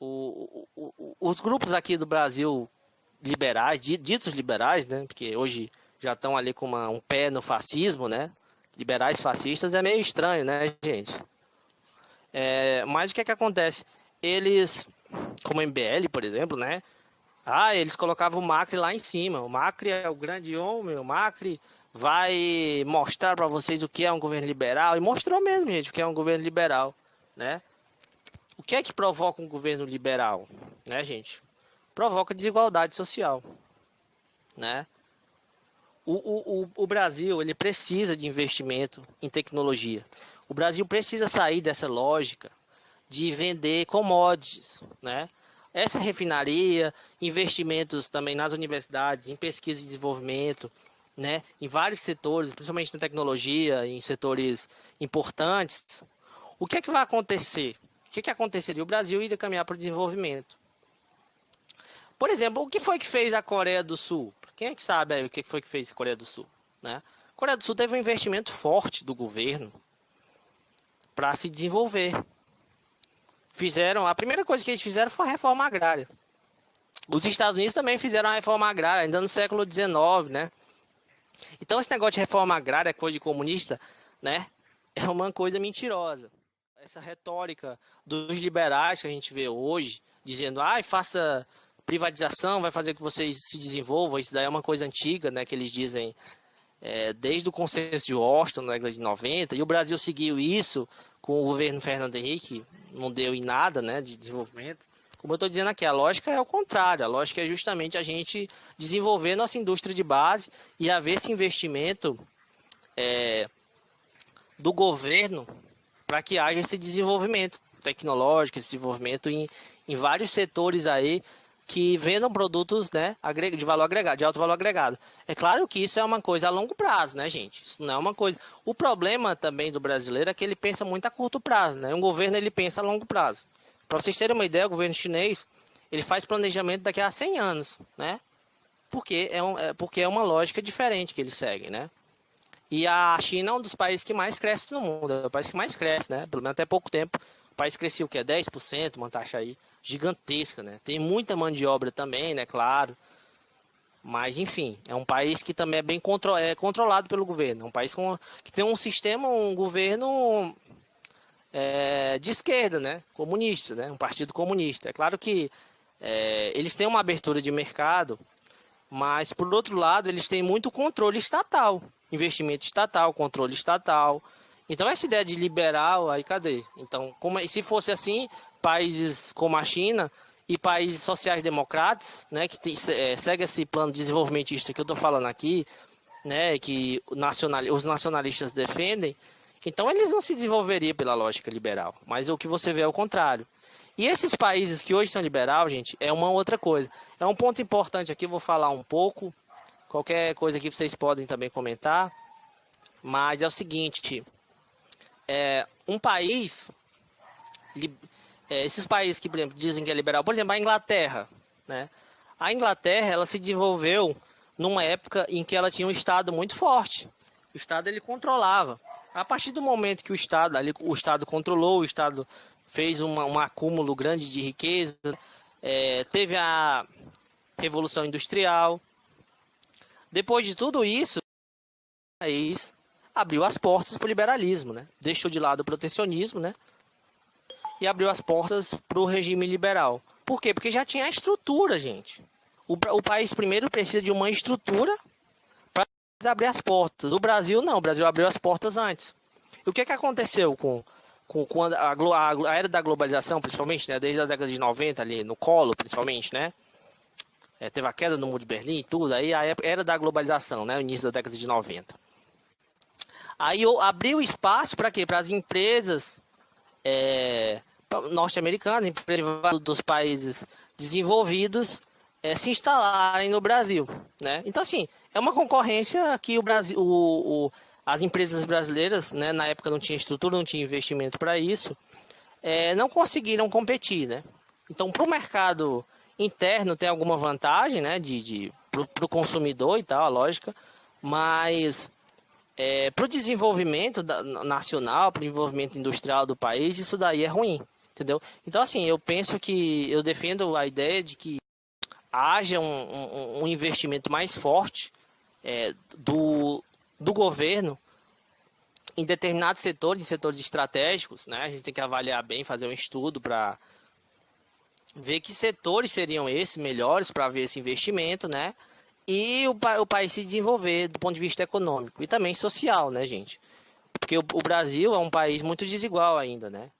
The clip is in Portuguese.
Os grupos aqui do Brasil liberais, ditos liberais, né? Porque hoje já estão ali com um pé no fascismo, né? Liberais fascistas é meio estranho, né, gente? Mas o que é que acontece? Eles, como o MBL, por exemplo, né? Eles colocavam o Macri lá em cima. O Macri é o grande homem, o Macri vai mostrar para vocês o que é um governo liberal. E mostrou mesmo, gente, o que é um governo liberal, né? O que é que provoca um governo liberal, né, gente? Provoca desigualdade social, né? O Brasil, ele precisa de investimento em tecnologia. O Brasil precisa sair dessa lógica de vender commodities, né? Essa refinaria, investimentos também nas universidades, em pesquisa e desenvolvimento, né? Em vários setores, principalmente na tecnologia, em setores importantes. O que é que vai acontecer? O que é que aconteceria? O Brasil iria caminhar para o desenvolvimento. Por exemplo, o que foi que fez a Coreia do Sul? Quem é que sabe aí o que foi que fez a Coreia do Sul, né? A Coreia do Sul teve um investimento forte do governo para se desenvolver. A primeira coisa que eles fizeram foi a reforma agrária. Os Estados Unidos também fizeram a reforma agrária, ainda no século XIX, né? Então esse negócio de reforma agrária, coisa de comunista, né? É uma coisa mentirosa. Essa retórica dos liberais que a gente vê hoje, dizendo, faça privatização, vai fazer que vocês se desenvolvam, isso daí é uma coisa antiga, né? Que eles dizem desde o consenso de Washington, na década de 90, e o Brasil seguiu isso com o governo Fernando Henrique, não deu em nada, né, de desenvolvimento. Como eu estou dizendo aqui, a lógica é o contrário, a lógica é justamente a gente desenvolver nossa indústria de base e haver esse investimento do governo para que haja esse desenvolvimento tecnológico, esse desenvolvimento em vários setores aí, que vendam produtos, né, de valor agregado, de alto valor agregado. É claro que isso é uma coisa a longo prazo, né, gente? Isso não é uma coisa. O problema também do brasileiro é que ele pensa muito a curto prazo, né? Um governo ele pensa a longo prazo. Para vocês terem uma ideia, o governo chinês ele faz planejamento daqui a 100 anos, né? Porque é uma lógica diferente que eles seguem, né? E a China é um dos países que mais cresce no mundo, é o país que mais cresce, né? Pelo menos até pouco tempo. O país cresceu o quê? 10%, uma taxa aí gigantesca, né? Tem muita mão de obra também, né? Claro. Mas, enfim, é um país que também é bem controlado pelo governo. É um país que tem um sistema, um governo de esquerda, né? Comunista, né? Um partido comunista. É claro que eles têm uma abertura de mercado, mas, por outro lado, eles têm muito controle estatal. Investimento estatal, controle estatal. Então, essa ideia de liberal, aí cadê? Então, se fosse assim, países como a China e países sociais-democratas, né, que segue esse plano desenvolvimentista que eu estou falando aqui, né, que os nacionalistas defendem, então eles não se desenvolveriam pela lógica liberal. Mas o que você vê é o contrário. E esses países que hoje são liberal, gente, é uma outra coisa. É um ponto importante aqui, eu vou falar um pouco. Qualquer coisa aqui vocês podem também comentar. Mas é o seguinte, um país, esses países que, por exemplo, dizem que é liberal, por exemplo, a Inglaterra, né? A Inglaterra, ela se desenvolveu numa época em que ela tinha um Estado muito forte. O Estado, ele controlava. A partir do momento que o Estado controlou, o Estado fez um acúmulo grande de riqueza, teve a Revolução Industrial. Depois de tudo isso, o país abriu as portas para o liberalismo, né? Deixou de lado o protecionismo, né? E abriu as portas para o regime liberal. Por quê? Porque já tinha a estrutura, gente. O país primeiro precisa de uma estrutura para abrir as portas. O Brasil não, o Brasil abriu as portas antes. E o que aconteceu com a era da globalização, principalmente, né? Desde a década de 90, ali no colo, principalmente, né? Teve a queda do Muro de Berlim e tudo, aí a era da globalização, né? O início da década de 90. Aí abriu espaço para quê? Para as empresas norte-americanas, empresas dos países desenvolvidos, se instalarem no Brasil, né? Então, assim, é uma concorrência que o Brasil, as empresas brasileiras, né, na época não tinha estrutura, não tinha investimento para isso, não conseguiram competir, né? Então, para o mercado interno tem alguma vantagem, né, para o consumidor e tal, a lógica, mas para o desenvolvimento nacional, para o desenvolvimento industrial do país, isso daí é ruim. entendeu? Então, assim, eu penso que eu defendo a ideia de que haja um investimento mais forte do governo em determinados setores, em setores estratégicos, né? A gente tem que avaliar bem, fazer um estudo para ver que setores seriam esses melhores para ver esse investimento, né? E o país se desenvolver do ponto de vista econômico e também social, né, gente? Porque o Brasil é um país muito desigual ainda, né?